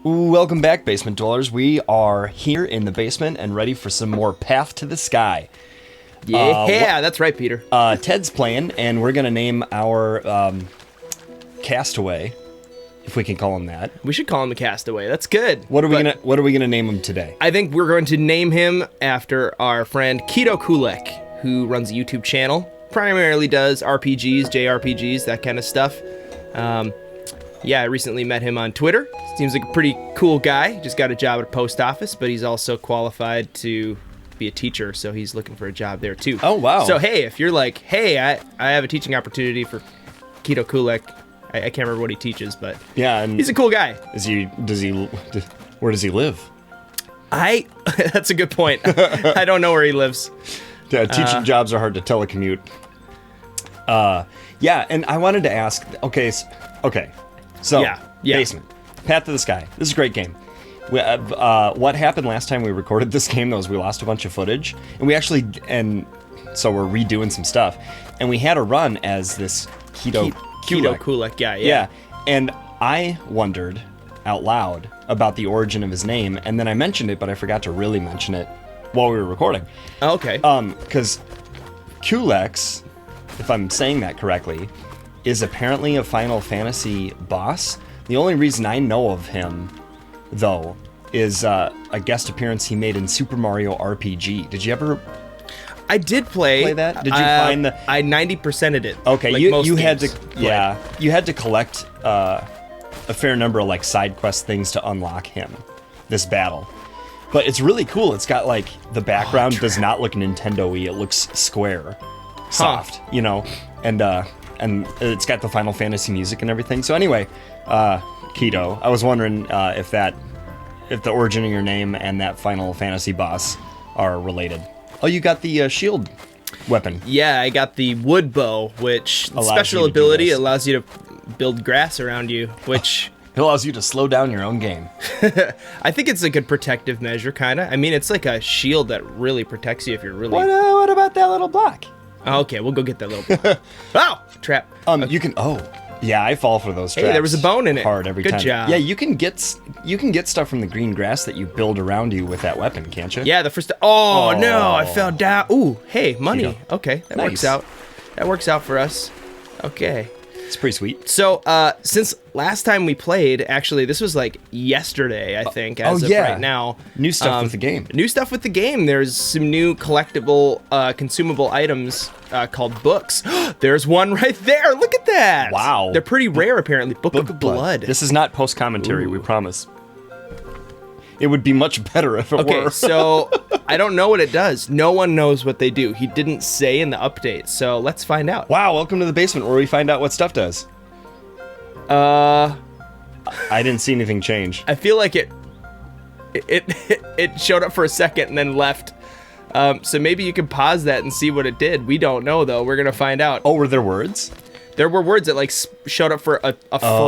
Welcome back, basement dwellers. We are here in the basement and ready for some more Path to the Sky. Yeah, that's right, Peter. Ted's playing, and we're gonna name our castaway, if we can call him that. We should call him the Castaway. That's good. What are we gonna name him today? I think we're going to name him after our friend Kito Keluc, who runs a YouTube channel. Primarily does RPGs, JRPGs, that kind of stuff. I recently met him on Twitter. Seems like a pretty cool guy. Just got a job at a post office, but he's also qualified to be a teacher, so he's looking for a job there too. Oh, wow. So hey, if you're like, hey, I have a teaching opportunity for Kito Keluc. I can't remember what he teaches, but Yeah, and he's a cool guy. Where does he live? That's a good point. I don't know where he lives. Yeah, teaching jobs are hard to telecommute. And I wanted to ask. So Yeah. Basement, Path to the Sky. This is a great game. What happened last time we recorded this game, though, is we lost a bunch of footage, and so we're redoing some stuff, and we had a run as this Kito Keluc guy. Yeah, and I wondered out loud about the origin of his name, and then I mentioned it, but I forgot to really mention it while we were recording. Oh, okay. Because Keluc, if I'm saying that correctly, is apparently a Final Fantasy boss. The only reason I know of him, though, is a guest appearance he made in Super Mario RPG. Did you ever I did play that? Did you find the... I 90%'d it. Okay, like you had to... Yeah, you had to collect a fair number of, like, side quest things to unlock him, this battle. But it's really cool. It's got, like, the background does not look Nintendo-y. It looks square, soft, and it's got the Final Fantasy music and everything. So anyway, Kito, I was wondering if the origin of your name and that Final Fantasy boss are related. Oh, you got the shield weapon. Yeah, I got the wood bow, which special ability allows you to build grass around you, which... It allows you to slow down your own game. I think it's a good protective measure, kind of. I mean, it's like a shield that really protects you if you're really... What about that little block? Okay, we'll go get that little... Oh! Trap. You can... Oh, yeah, I fall for those traps. Hey, there was a bone in it. Hard every time. Good job. Yeah, you can get stuff from the green grass that you build around you with that weapon, can't you? Yeah, the first... Oh, no, I fell down. Ooh, hey, money. Kito. Okay, that Nice. works out. That works out for us. Okay. It's pretty sweet. So, since last time we played, actually, this was like yesterday, I think, as of right now. New stuff with the game. New stuff with the game. There's some new collectible, consumable items called books. There's one right there. Look at that. Wow. They're pretty rare, apparently. Book of Blood. This is not post-commentary, we promise. It would be much better if it were. Okay, so I don't know what it does. No one knows what they do. He didn't say in the update, so let's find out. Wow, welcome to the basement where we find out what stuff does. I didn't see anything change. I feel like it showed up for a second and then left. So maybe you can pause that and see what it did. We don't know, though. We're gonna find out. Oh, were there words? There were words that like showed up for a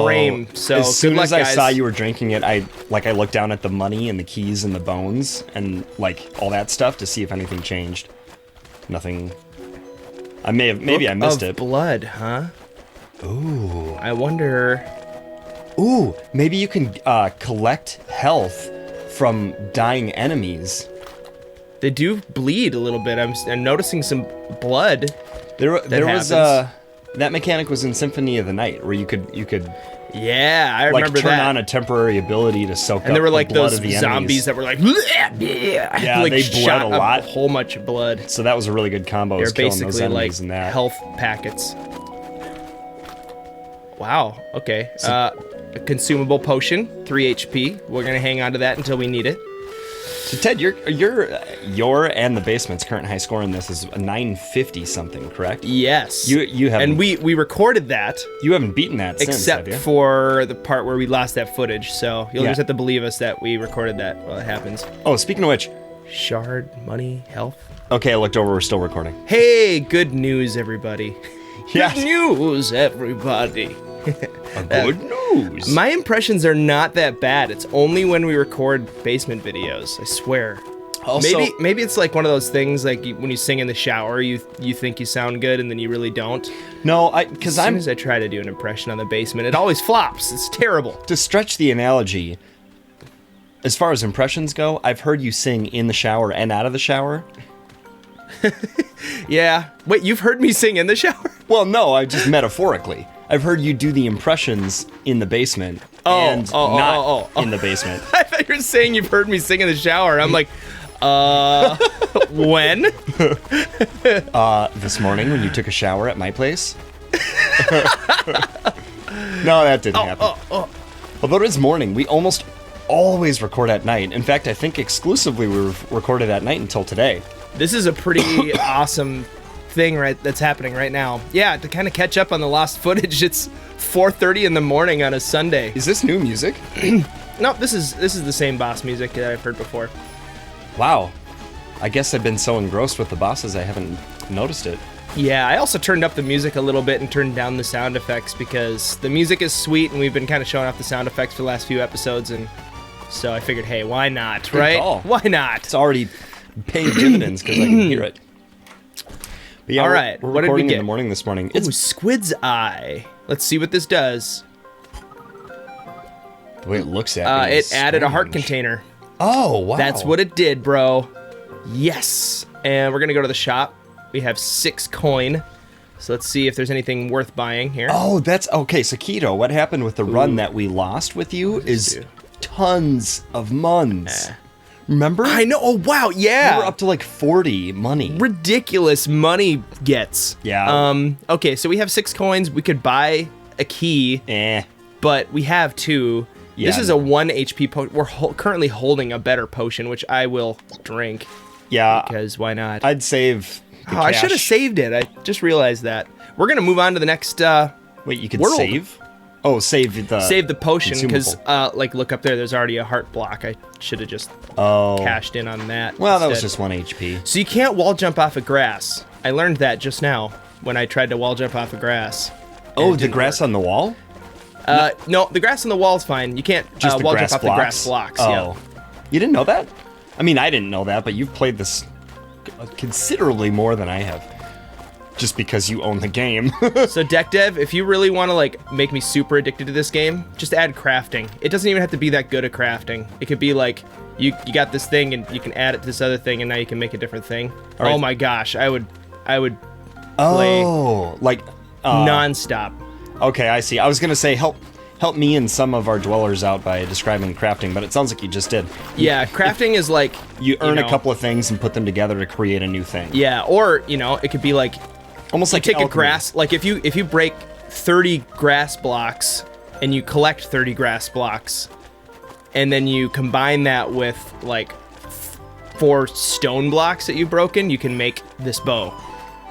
frame. So as soon as I guys. saw you were drinking it, I looked down at the money and the keys and the bones and like all that stuff to see if anything changed. Nothing. I maybe I missed it. Blood, huh? Ooh. I wonder. Ooh, maybe you can collect health from dying enemies. They do bleed a little bit. I'm noticing some blood. There was that mechanic was in Symphony of the Night where you could Yeah, I remember turn that. on a temporary ability to soak up And there were the like blood those of the zombies enemies. that were like, yeah, like they bled shot a lot. A whole bunch of blood. So that was a really good combo. They're was killing those basically like enemies and that. health packets. Wow. Okay. A consumable potion, 3 HP. We're gonna hang on to that until we need it. So Ted, your and the basement's current high score in this is a 950 something, correct? Yes. You haven't. And we recorded that. You haven't beaten that since, Except have you? for the part where we lost that footage. So you'll Yeah. just have to believe us that we recorded that while it happens. Oh, speaking of which. Shard, money, health. Okay, I looked over. We're still recording. Hey, good news, everybody. Yes. Good news, everybody. Good news. My impressions are not that bad. It's only when we record basement videos, I swear. Also, Maybe it's like one of those things like when you sing in the shower, you think you sound good and then you really don't. No, because As I try to do an impression on the basement, it always flops. It's terrible. To stretch the analogy, as far as impressions go, I've heard you sing in the shower and out of the shower. Yeah. Wait, you've heard me sing in the shower? Well, no, I just metaphorically. I've heard you do the impressions in the basement and not in the basement. I thought you were saying you've heard me sing in the shower. I'm like, when? This morning when you took a shower at my place. No, that didn't happen. Although it is morning, we almost always record at night. In fact, I think exclusively we recorded at night until today. This is a pretty awesome thing that's happening right now. Yeah, to kind of catch up on the lost footage, it's 4:30 in the morning on a Sunday. Is this new music? No, this is the same boss music that I've heard before. Wow. I guess I've been so engrossed with the bosses I haven't noticed it. Yeah, I also turned up the music a little bit and turned down the sound effects because the music is sweet and we've been kind of showing off the sound effects for the last few episodes, and so I figured, hey, why not, right? Why not? It's already paying dividends because I can hear it. But yeah, all right, we're what did we recording get? in the morning this morning. Ooh, Squid's Eye. Let's see what this does. The way it looks at me is it added a heart strange. container. Oh, wow. That's what it did, bro. Yes. And we're going to go to the shop. We have 6 coin. So let's see if there's anything worth buying here. Oh, that's okay. So Kito, what happened with the run that we lost with you is tons of muns. Remember? I know. Oh, wow. Yeah. We were up to like 40 money. Ridiculous money gets. Yeah. Okay, so we have 6 coins. We could buy a key, but we have 2. Yeah, this is a 1 HP potion. We're currently holding a better potion, which I will drink. Yeah. Because why not? I'd save the I cash. should have saved it. I just realized that. We're going to move on to the next Wait, you could world. save? Oh, save the potion, because consumable. like look up there, there's already a heart block. I should have just cashed in on that. Well, that was instead. just 1 HP. So you can't wall jump off of grass. I learned that just now when I tried to wall jump off of grass. Oh, the grass on the wall? No, the grass on the wall is fine. You can't Just the wall grass jump off blocks? the grass blocks. Oh. Yeah. You didn't know that? I mean, I didn't know that, but you've played this considerably more than I have. Just because you own the game. So deck dev, if you really want to like make me super addicted to this game, just add crafting. It doesn't even have to be that good at crafting. It could be like you got this thing and you can add it to this other thing and now you can make a different thing. All right. Oh my gosh, I would play like nonstop. Okay, I see. I was gonna say help me and some of our dwellers out by describing crafting, but it sounds like you just did. Yeah, crafting is like You earn know, a couple of things and put them together to create a new thing. Yeah, or it could be like Almost like take a alchemy. grass, like if you break 30 grass blocks and you collect 30 grass blocks and then you combine that with like 4 stone blocks that you've broken, you can make this bow.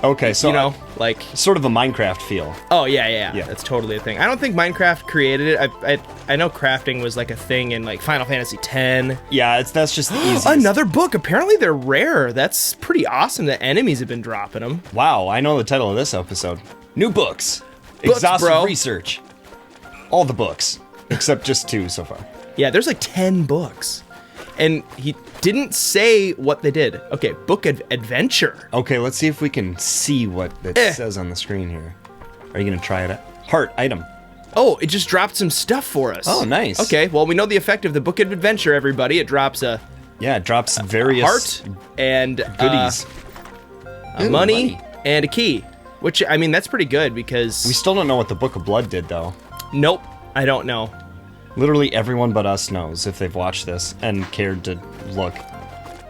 Okay, so like sort of a Minecraft feel. oh yeah, that's totally a thing. I don't think Minecraft created it. I know crafting was like a thing in like Final Fantasy X. Yeah, that's just the easiest. Another book. Apparently they're rare. That's pretty awesome that enemies have been dropping them. Wow, I know the title of this episode. New books. Books, Exhaustive bro. research. All the books, except just 2 so far. Yeah, there's like 10 books. And he didn't say what they did. Okay, book adventure. Okay, let's see if we can see what it says on the screen here. Are you gonna try it out? Heart item. Oh, it just dropped some stuff for us. Oh, nice. Okay, well, we know the effect of the book of adventure, everybody. It drops a Yeah, it drops various heart and goodies. money and a key. Which, I mean, that's pretty good because... We still don't know what the Book of Blood did, though. Nope, I don't know. Literally everyone but us knows if they've watched this and cared to look.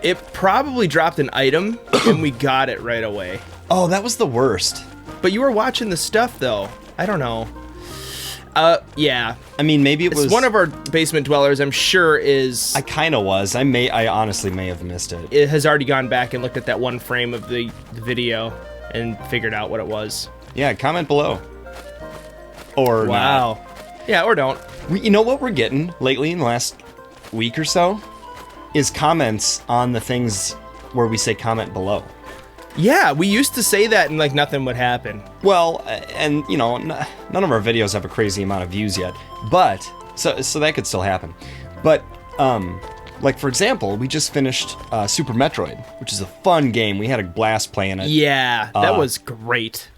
It probably dropped an item, and we got it right away. Oh, that was the worst. But you were watching the stuff, though. I don't know. Yeah. I mean, maybe it was... One of our basement dwellers, I'm sure, is... I kind of was. I honestly may have missed it. It has already gone back and looked at that one frame of the video and figured out what it was. Yeah, comment below. Or wow. not. Yeah, or don't. You know what we're getting lately in the last week or so? Is comments on the things where we say comment below. Yeah, we used to say that and like nothing would happen. Well, and you know, none of our videos have a crazy amount of views yet, but so that could still happen. But like for example, we just finished Super Metroid, which is a fun game. We had a blast playing it. Yeah, that was great.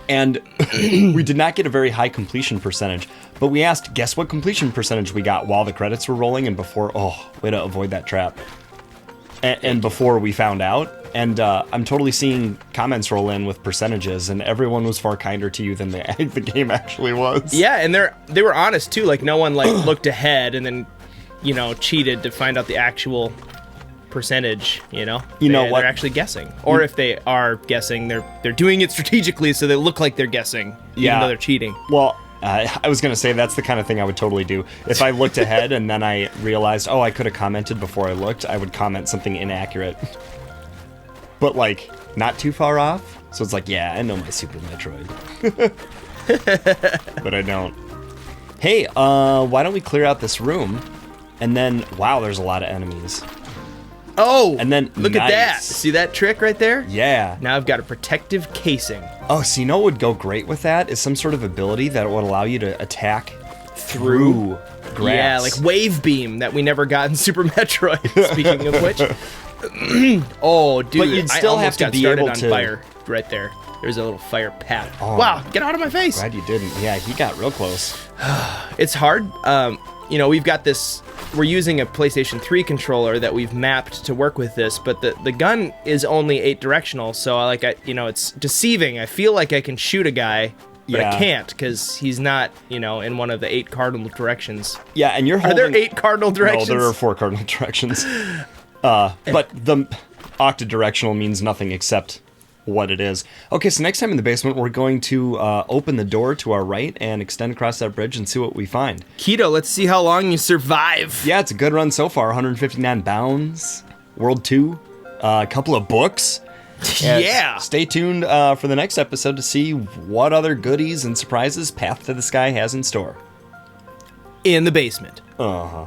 And we did not get a very high completion percentage, But we asked, guess what completion percentage we got while the credits were rolling and before... Oh, way to avoid that trap. And before we found out. And I'm totally seeing comments roll in with percentages, and everyone was far kinder to you than the game actually was. Yeah, and they were honest, too. Like, no one, like, looked ahead and then, you know, cheated to find out the actual percentage, you know? You know what? They're actually guessing. Or if they are guessing, they're doing it strategically so they look like they're guessing, even though they're cheating. Well, I was going to say that's the kind of thing I would totally do. If I looked ahead and then I realized, oh, I could have commented before I looked, I would comment something inaccurate. But, like, not too far off. So it's like, yeah, I know my Super Metroid. But I don't. Hey, why don't we clear out this room? And then, wow, there's a lot of enemies. Oh, and then look at that. See that trick right there? Yeah. Now I've got a protective casing. Oh, so you know what would go great with that? Is some sort of ability that would allow you to attack through grass. Yeah, like Wave Beam that we never got in Super Metroid, speaking of which. Oh, dude, but you'd still I have to got be started able on to fire right there. There's a little fire pat. Oh, wow, get out of my face. Glad you didn't. Yeah, he got real close. It's hard. You know, we've got this, we're using a PlayStation 3 controller that we've mapped to work with this, but the gun is only 8 directional, so you know, it's deceiving. I feel like I can shoot a guy, but I can't because he's not, you know, in one of the 8 cardinal directions. Yeah, and you're holding... Are there 8 cardinal directions? No, there are 4 cardinal directions. But the octadirectional means nothing except what it is. Okay, so next time in the basement, we're going to open the door to our right and extend across that bridge and see what we find. Kito, let's see how long you survive. Yeah, it's a good run so far. 159 bounds, World 2, a couple of books. Yeah. Stay tuned for the next episode to see what other goodies and surprises Path to the Sky has in store. In the basement. Uh-huh.